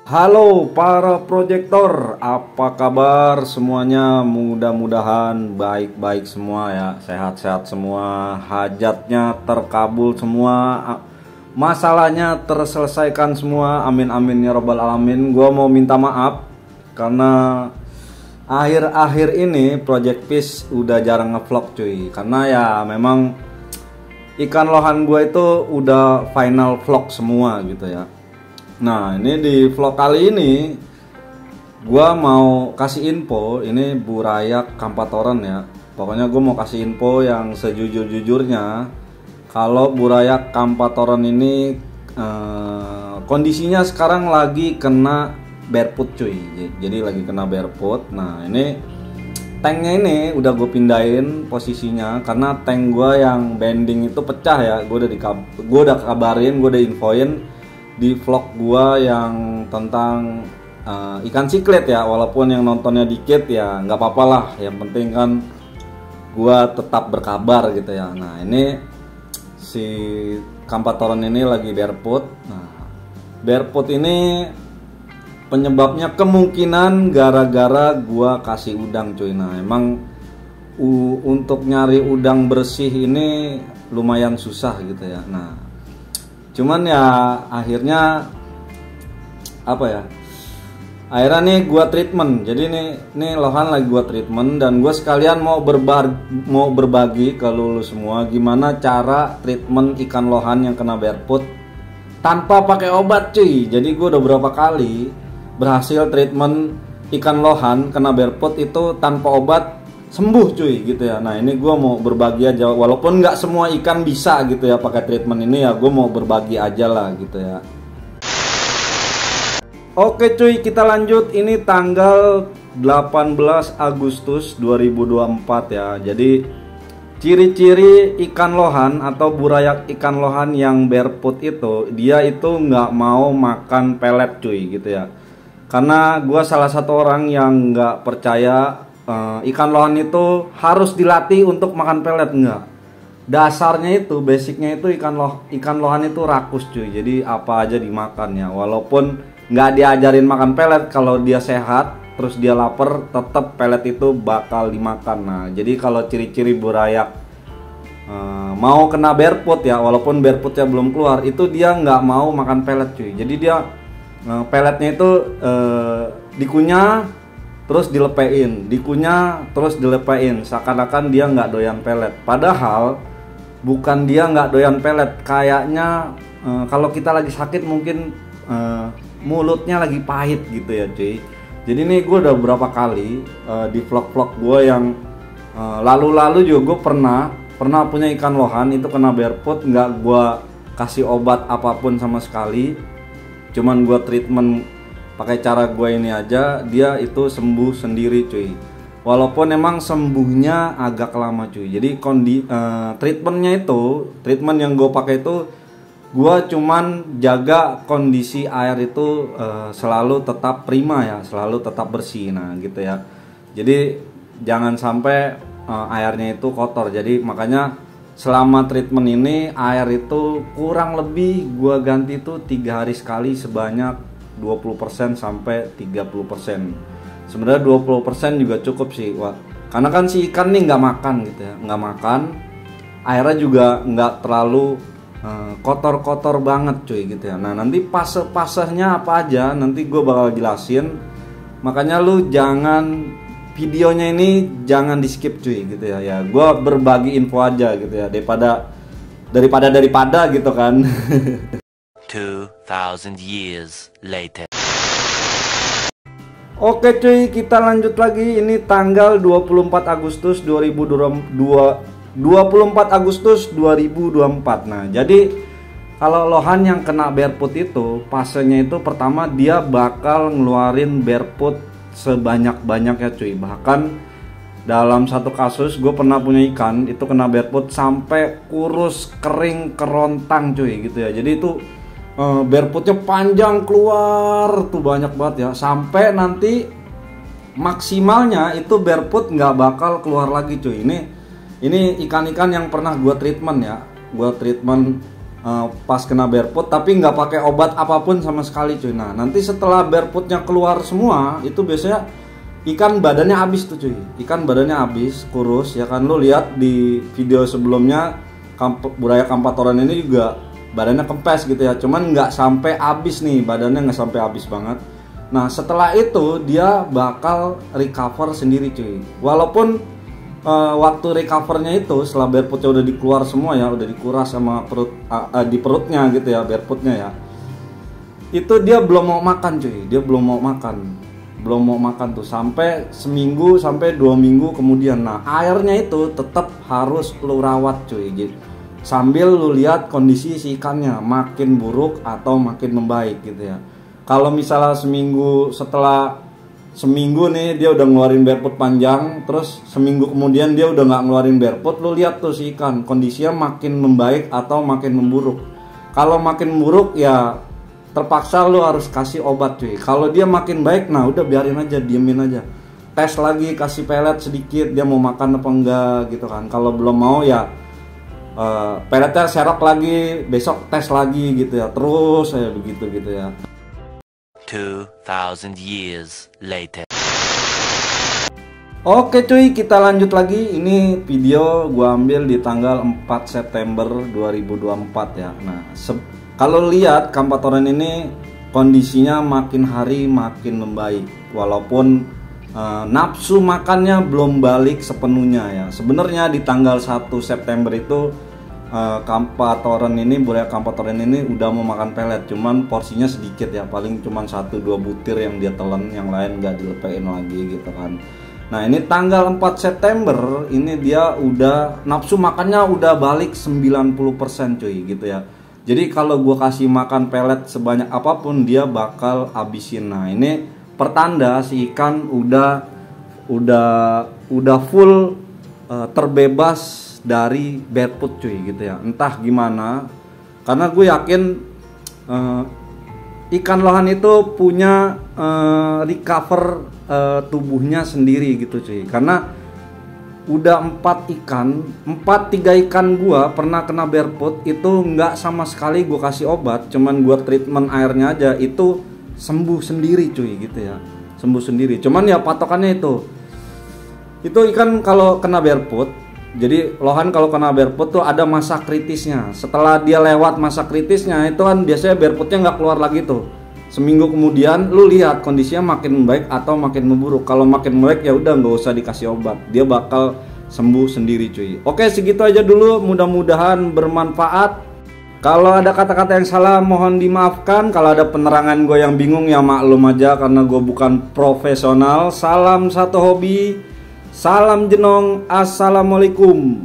Halo para proyektor, apa kabar semuanya? Mudah-mudahan baik-baik semua ya, sehat-sehat semua, hajatnya terkabul semua, masalahnya terselesaikan semua, amin amin ya robbal alamin. Gua mau minta maaf karena akhir-akhir ini Project Fish udah jarang ngevlog cuy, karena ya memang ikan lohan gue itu udah final vlog semua gitu ya. Nah, ini di vlog kali ini gua mau kasih info, ini burayak kampatoren ya. Pokoknya gue mau kasih info yang sejujur-jujurnya. Kalau burayak kampatoren ini kondisinya sekarang lagi kena barefoot cuy. Jadi lagi kena barefoot. Nah, ini tanknya ini udah gue pindahin posisinya karena tank gue yang bending itu pecah ya. Gue udah kabarin, gue udah infoin di vlog gua yang tentang ikan siklet ya, walaupun yang nontonnya dikit ya nggak apa-apa lah, yang penting kan gua tetap berkabar gitu ya. Nah, ini si kampatoren ini lagi barefoot. Nah, barefoot ini penyebabnya kemungkinan gara-gara gua kasih udang cuy. Nah, emang untuk nyari udang bersih ini lumayan susah gitu ya. Nah, cuman ya akhirnya apa ya, akhirnya nih gua treatment. Jadi nih lohan lagi gua treatment, dan gua sekalian mau berbagi ke lu semua gimana cara treatment ikan lohan yang kena barefoot tanpa pakai obat cuy. Jadi gua udah berapa kali berhasil treatment ikan lohan kena barefoot itu tanpa obat, sembuh cuy gitu ya. Nah, ini gue mau berbagi aja, walaupun nggak semua ikan bisa gitu ya pakai treatment ini ya, gue mau berbagi aja lah gitu ya. Oke cuy, kita lanjut. Ini tanggal 18 Agustus 2024 ya. Jadi ciri-ciri ikan lohan atau burayak ikan lohan yang barefoot itu, dia itu nggak mau makan pelet cuy gitu ya. Karena gue salah satu orang yang nggak percaya ikan lohan itu harus dilatih untuk makan pelet. Enggak. Dasarnya itu, basicnya itu ikan lohan itu rakus cuy. Jadi apa aja dimakan ya. Walaupun nggak diajarin makan pelet, kalau dia sehat terus dia lapar, tetap pelet itu bakal dimakan. Nah, jadi kalau ciri-ciri burayak mau kena barefoot ya, walaupun barefootnya belum keluar, itu dia nggak mau makan pelet cuy. Jadi dia peletnya itu dikunyah terus dilepein, dikunyah terus dilepein, seakan-akan dia nggak doyan pelet. Padahal bukan dia nggak doyan pelet, kayaknya kalau kita lagi sakit mungkin mulutnya lagi pahit gitu ya cuy. Jadi nih gue udah beberapa kali di vlog-vlog gue yang lalu-lalu juga gue pernah punya ikan lohan itu kena barefoot, nggak gue kasih obat apapun sama sekali, cuman gue treatment pakai cara gue ini aja, dia itu sembuh sendiri cuy. Walaupun emang sembuhnya agak lama cuy. Jadi treatment yang gue pakai itu, gue cuman jaga kondisi air itu selalu tetap prima ya, selalu tetap bersih. Nah gitu ya. Jadi jangan sampai airnya itu kotor. Jadi makanya selama treatment ini air itu kurang lebih gue ganti itu 3 hari sekali sebanyak 20% sampai 30%. Sebenarnya 20% juga cukup sih. Wah, karena kan si ikan nih nggak makan gitu ya, nggak makan, airnya juga nggak terlalu kotor-kotor banget cuy gitu ya. Nah, nanti pasenya apa aja nanti gue bakal jelasin. Makanya lu jangan, videonya ini jangan di skip cuy gitu ya. Ya gue berbagi info aja gitu ya, daripada gitu kan. 2000 years later. Oke cuy, kita lanjut lagi. Ini tanggal 24 Agustus 2024. Nah, jadi kalau lohan yang kena barefoot itu, fasenya itu pertama dia bakal ngeluarin barefoot sebanyak-banyaknya cuy. Bahkan dalam satu kasus gue pernah punya ikan itu kena barefoot sampai kurus, kering, kerontang cuy gitu ya. Jadi itu barefootnya panjang keluar tuh banyak banget ya, sampai nanti maksimalnya itu barefoot nggak bakal keluar lagi cuy. Ini ikan-ikan yang pernah gue treatment ya, gue treatment pas kena barefoot tapi nggak pakai obat apapun sama sekali cuy. Nah nanti setelah barefootnya keluar semua itu biasanya ikan badannya habis tuh cuy, ikan badannya habis kurus ya kan. Lu lihat di video sebelumnya Buaya Kampatoran ini juga badannya kempes gitu ya, cuman nggak sampai habis nih, badannya nggak sampai habis banget. Nah setelah itu dia bakal recover sendiri cuy. Walaupun waktu recovernya itu setelah barefootnya udah dikeluar semua ya, udah dikuras sama perut di perutnya gitu ya, barefootnya ya, itu dia belum mau makan cuy, dia belum mau makan tuh sampai seminggu sampai 2 minggu kemudian. Nah airnya itu tetap harus lu rawat cuy gitu, sambil lu lihat kondisi si ikannya makin buruk atau makin membaik gitu ya. Kalau misalnya setelah seminggu nih dia udah ngeluarin barefoot panjang, terus seminggu kemudian dia udah nggak ngeluarin barefoot, lu lihat tuh si ikan kondisinya makin membaik atau makin memburuk. Kalau makin memburuk ya terpaksa lu harus kasih obat cuy. Kalau dia makin baik, nah udah biarin aja, diemin aja, tes lagi, kasih pelet sedikit dia mau makan apa enggak gitu kan. Kalau belum mau ya peletnya serok lagi, besok tes lagi gitu ya, terus saya begitu gitu ya. 2000 years later. Oke cuy, kita lanjut lagi. Ini video gua ambil di tanggal 4 September 2024 ya. Nah, kalau lihat Kampatoran ini kondisinya makin hari makin membaik. Walaupun nafsu makannya belum balik sepenuhnya ya. Sebenarnya di tanggal 1 September itu Kampatoran ini, Buaya Kampatoran ini udah mau makan pelet, cuman porsinya sedikit ya, paling cuman 1-2 butir yang dia telan, yang lain nggak dilepein lagi gitu kan. Nah ini tanggal 4 September ini dia udah nafsu makannya udah balik 90% cuy gitu ya. Jadi kalau gua kasih makan pelet sebanyak apapun dia bakal habisin. Nah ini pertanda si ikan udah full terbebas dari barefoot cuy gitu ya. Entah gimana, karena gue yakin ikan lohan itu punya recover tubuhnya sendiri gitu cuy. Karena udah 3 ikan gua pernah kena barefoot itu nggak sama sekali gue kasih obat, cuman gue treatment airnya aja itu sembuh sendiri cuy gitu ya, sembuh sendiri. Cuman ya patokannya itu ikan kalau kena barefoot, jadi lohan kalau kena barefoot tuh ada masa kritisnya. Setelah dia lewat masa kritisnya itu kan biasanya barefootnya nggak keluar lagi tuh. Seminggu kemudian lu lihat kondisinya makin membaik atau makin memburuk. Kalau makin membaik ya udah nggak usah dikasih obat, dia bakal sembuh sendiri cuy. Oke segitu aja dulu, mudah-mudahan bermanfaat. Kalau ada kata-kata yang salah mohon dimaafkan. Kalau ada penerangan gue yang bingung ya maklum aja, karena gue bukan profesional. Salam satu hobi, salam jenong, assalamualaikum.